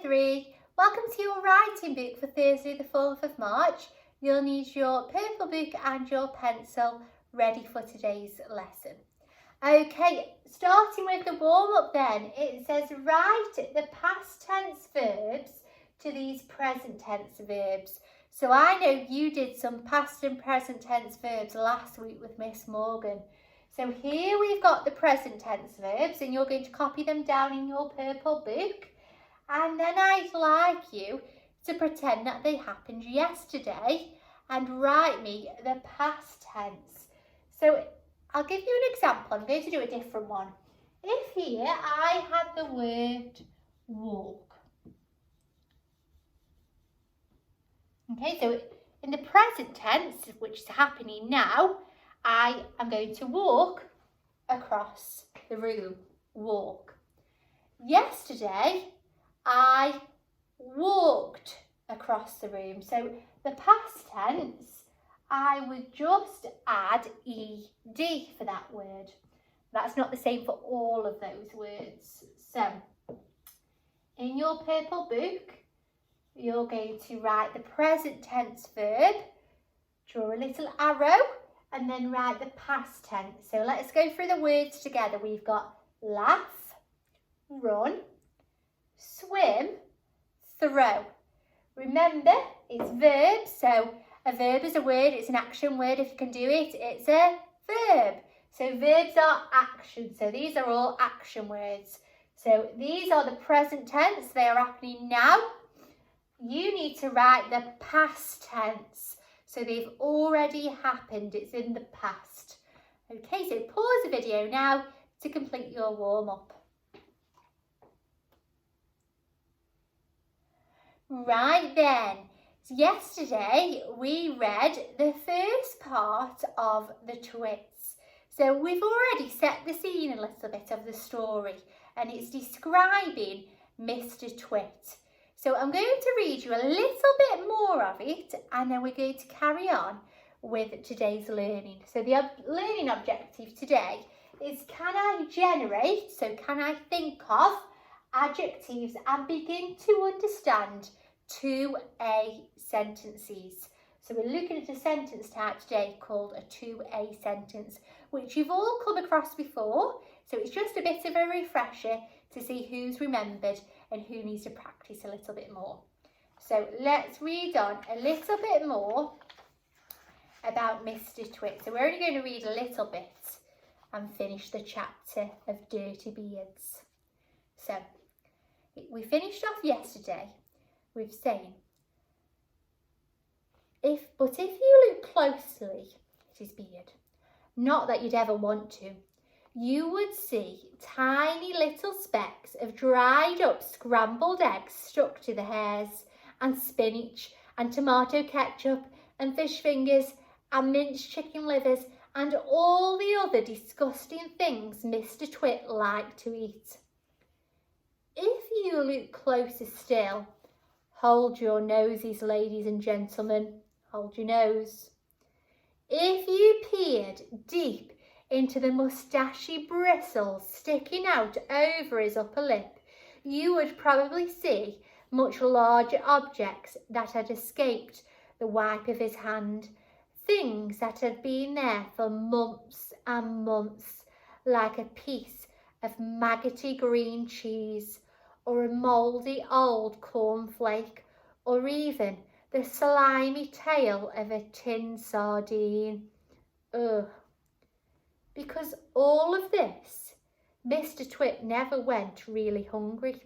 3. Welcome to your writing book for Thursday the 4th of March. You'll need your purple book and your pencil ready for today's lesson. Okay, starting with the warm-up then, it says write the past tense verbs to these present tense verbs. So I know you did some past and present tense verbs last week with Miss Morgan. So here we've got the present tense verbs and you're going to copy them down in your purple book. And then I'd like you to pretend that they happened yesterday and write me the past tense. So I'll give you an example. I'm going to do a different one. If here I had the word walk. Okay, so in the present tense, which is happening now, I am going to walk across the room. Walk. Yesterday, I walked across the room. So the past tense, I would just add ed for that word. That's not the same for all of those words. So in your purple book, you're going to write the present tense verb, draw a little arrow, and then write the past tense. So let's go through the words together. We've got laugh, run, swim, throw. Remember, it's verbs, so a verb is a word, it's an action word. If you can do it, it's a verb. So verbs are action, so these are all action words. So these are the present tense, they are happening now. You need to write the past tense. So they've already happened, it's in the past. Okay, so pause the video now to complete your warm-up. Right then, so yesterday we read the first part of the twits. So we've already set the scene a little bit of the story and it's describing Mr. Twit. So I'm going to read you a little bit more of it and then we're going to carry on with today's learning. So the learning objective today is can I generate, so can I think of adjectives and begin to understand 2A sentences. So we're looking at a sentence type today called a 2A sentence, which you've all come across before. So it's just a bit of a refresher to see who's remembered and who needs to practice a little bit more. So let's read on a little bit more about Mr. Twit. So we're only going to read a little bit and finish the chapter of Dirty Beards. So we finished off yesterday with saying, if you look closely at his beard, not that you'd ever want to, you would see tiny little specks of dried up scrambled eggs stuck to the hairs, and spinach and tomato ketchup and fish fingers and minced chicken livers and all the other disgusting things Mr. Twit liked to eat. If you look closer still, hold your noses, ladies and gentlemen, hold your nose. If you peered deep into the moustachy bristles sticking out over his upper lip, you would probably see much larger objects that had escaped the wipe of his hand, things that had been there for months and months, like a piece of maggoty green cheese, or a mouldy old cornflake, or even the slimy tail of a tin sardine. Ugh. Because all of this, Mr. Twit never went really hungry.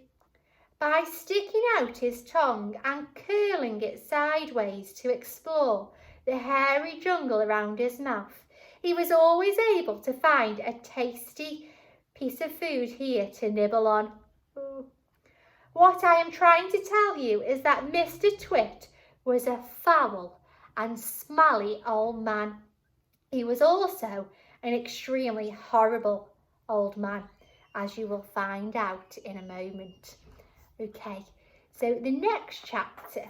By sticking out his tongue and curling it sideways to explore the hairy jungle around his mouth, he was always able to find a tasty piece of food here to nibble on. Ooh. What I am trying to tell you is that Mr. Twit was a foul and smelly old man. He was also an extremely horrible old man, as you will find out in a moment. Okay, so the next chapter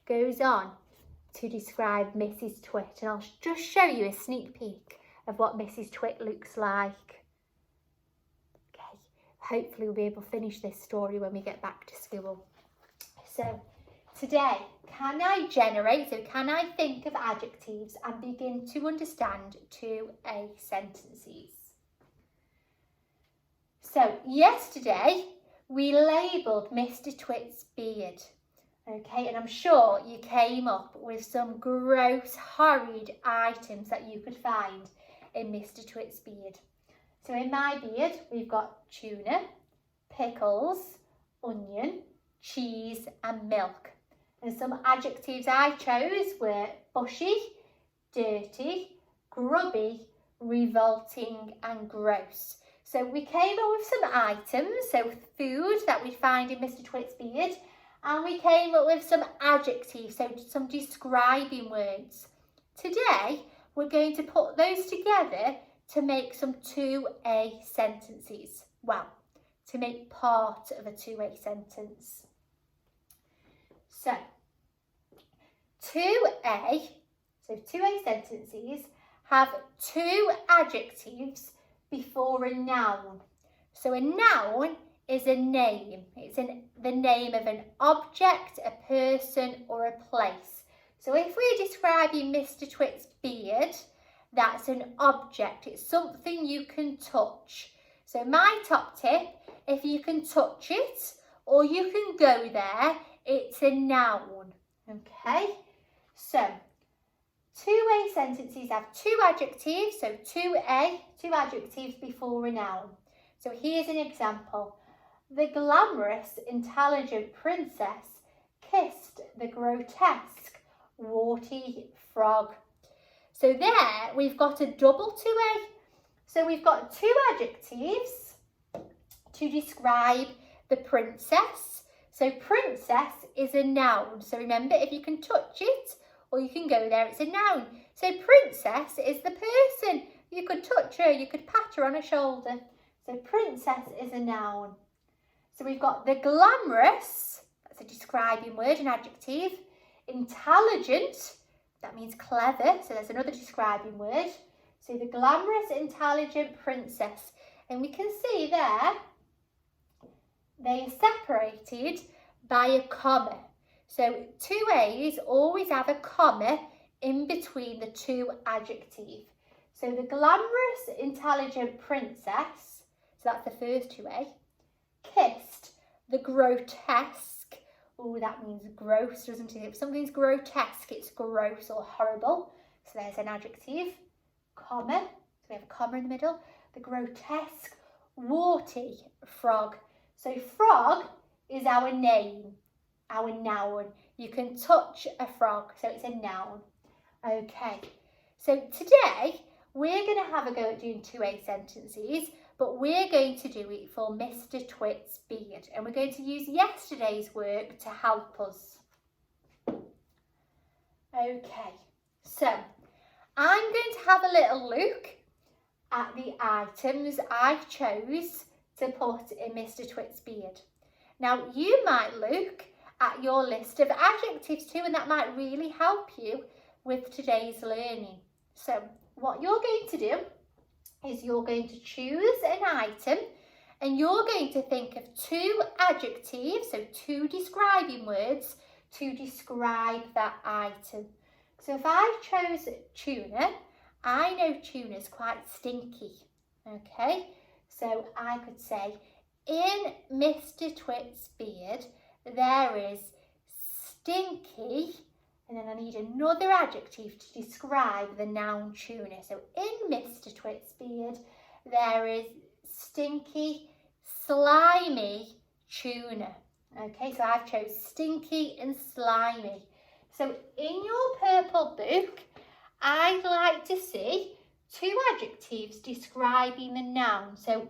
goes on to describe Mrs. Twit, and I'll just show you a sneak peek of what Mrs. Twit looks like. Okay, hopefully we'll be able to finish this story when we get back to school. So today, can I think of adjectives and begin to understand 2A sentences? So yesterday, we labelled Mr. Twit's beard. Okay, and I'm sure you came up with some gross, horrid items that you could find in Mr. Twit's beard. So in my beard, we've got tuna, pickles, onion, cheese and milk. And some adjectives I chose were bushy, dirty, grubby, revolting and gross. So we came up with some items, so food that we find in Mr. Twit's beard, and we came up with some adjectives, so some describing words. Today, we're going to put those together to make some 2A sentences. Well, to make part of a 2A sentence. So, 2A sentences have 2 adjectives before a noun. So a noun is a name. It's the name of an object, a person or a place. So if we're describing Mr. Twit's beard, that's an object. It's something you can touch. So my top tip, if you can touch it or you can go there, it's a noun. Okay? So 2A sentences have 2 adjectives, so 2A, 2 adjectives before a noun. So here's an example. The glamorous, intelligent princess kissed the grotesque, warty frog. So there we've got a double 2A. So we've got 2 adjectives to describe the princess. So princess is a noun. So remember, if you can touch it or you can go there, it's a noun. So princess is the person. You could touch her, you could pat her on her shoulder. So princess is a noun. So we've got the glamorous, that's a describing word, an adjective. Intelligent, that means clever, so there's another describing word. So the glamorous, intelligent princess. And we can see there, they are separated by a comma. So 2A's always have a comma in between the 2 adjectives. So the glamorous, intelligent princess, so that's the first 2A, kissed the grotesque. Oh, that means gross, doesn't it? If something's grotesque, it's gross or horrible. So there's an adjective, comma. So we have a comma in the middle. The grotesque, warty frog. So frog is our name, our noun. You can touch a frog, so it's a noun. Okay, so today we're going to have a go at doing 2A sentences, but we're going to do it for Mr. Twit's beard, and we're going to use yesterday's work to help us. Okay, so I'm going to have a little look at the items I chose to put in Mr. Twit's beard. Now, you might look at your list of adjectives too, and that might really help you with today's learning. So what you're going to do is you're going to choose an item and you're going to think of 2 adjectives, so 2 describing words to describe that item. So if I chose tuna, I know tuna's quite stinky, okay? So I could say, in Mr. Twit's beard, there is stinky, and then I need another adjective to describe the noun tuna. So in Mr. Twit's beard, there is stinky, slimy tuna. Okay, so I've chose stinky and slimy. So in your purple book, I'd like to see 2 adjectives describing the noun. So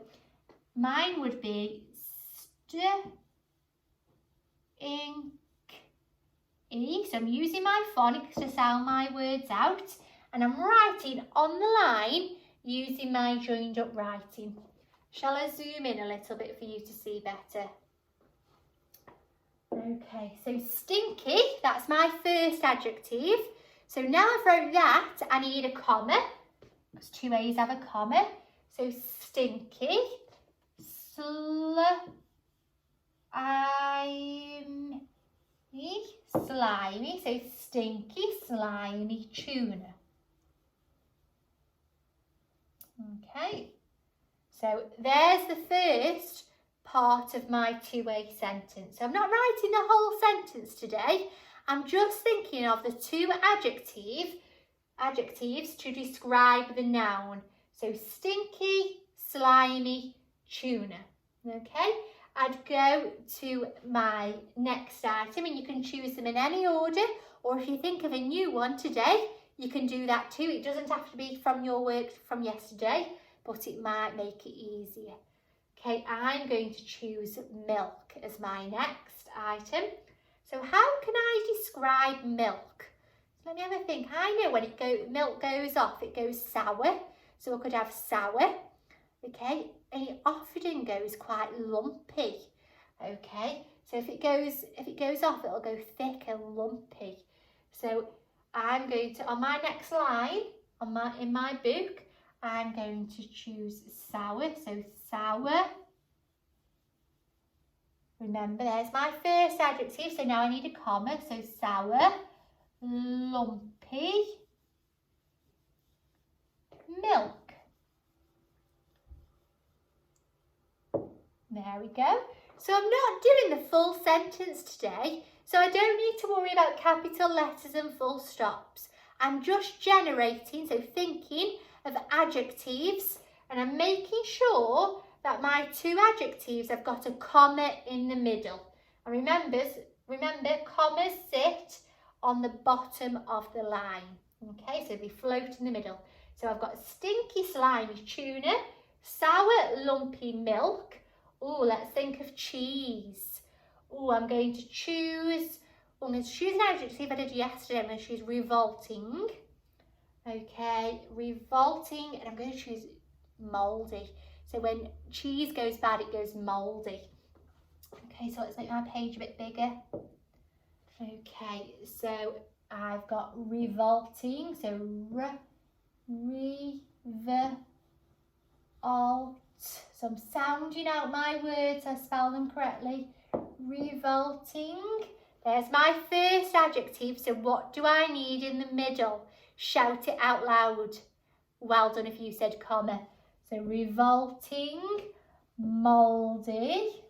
mine would be stinky. So I'm using my phonics to sound my words out, and I'm writing on the line using my joined up writing. Shall I zoom in a little bit for you to see better? Okay, so stinky, that's my first adjective. So now I've wrote that, I need a comma, because 2A's have a comma. So stinky, slimy, so stinky, slimy tuna. Okay, so there's the first part of my two-way sentence. So I'm not writing the whole sentence today. I'm just thinking of the two adjectives to describe the noun. So stinky, slimy, tuna. Okay, I'd go to my next item, and you can choose them in any order, or if you think of a new one today, you can do that too. It doesn't have to be from your work from yesterday, but it might make it easier. Okay, I'm going to choose milk as my next item. So how can I describe milk? Let me have a think. I know when milk goes off, it goes sour. So I could have sour. Okay, and it often goes quite lumpy. Okay, so if it goes off, it'll go thick and lumpy. So I'm going to, on my next line, in my book, I'm going to choose sour. So sour. Remember, there's my first adjective. So now I need a comma. So sour, lumpy, milk. There we go. So I'm not doing the full sentence today, so I don't need to worry about capital letters and full stops. I'm just generating, so thinking of adjectives, and I'm making sure that my two adjectives have got a comma in the middle. And remember, commas sit on the bottom of the line. Okay, so they float in the middle. So I've got stinky, slimy tuna, sour, lumpy milk. Oh, let's think of cheese. Oh, I'm going to choose an adjective I did yesterday. I'm going to choose revolting. Okay, revolting, and I'm going to choose mouldy. So when cheese goes bad, it goes mouldy. Okay, so let's make my page a bit bigger. Okay, so I've got revolting, so revolting. So I'm sounding out my words, I spell them correctly. Revolting. There's my first adjective, so what do I need in the middle? Shout it out loud. Well done if you said comma. So revolting, mouldy,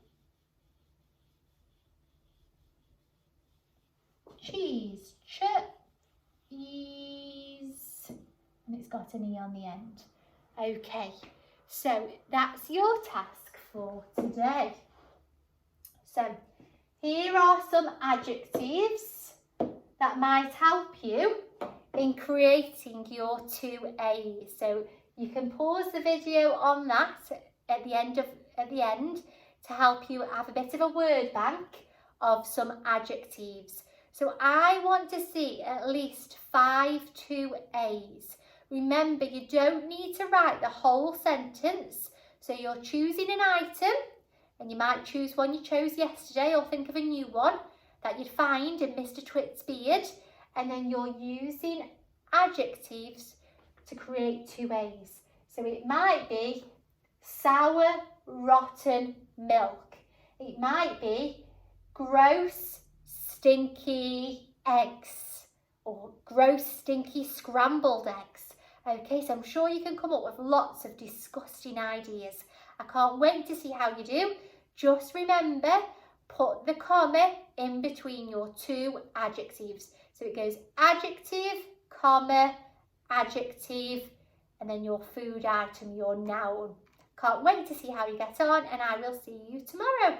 cheese, cheese, and it's got an E on the end. Okay. So that's your task for today. So here are some adjectives that might help you in creating your two A's. So you can pause the video on that at the end to help you have a bit of a word bank of some adjectives. So I want to see at least 5 two A's. Remember, you don't need to write the whole sentence. So you're choosing an item, and you might choose one you chose yesterday, or think of a new one that you'd find in Mr. Twit's beard, and then you're using adjectives to create two A's. So it might be sour, rotten milk. It might be gross, stinky eggs, or gross, stinky scrambled eggs. Okay, so I'm sure you can come up with lots of disgusting ideas. I can't wait to see how you do. Just remember, put the comma in between your two adjectives. So it goes adjective, comma, adjective, and then your food item, your noun. Can't wait to see how you get on, and I will see you tomorrow.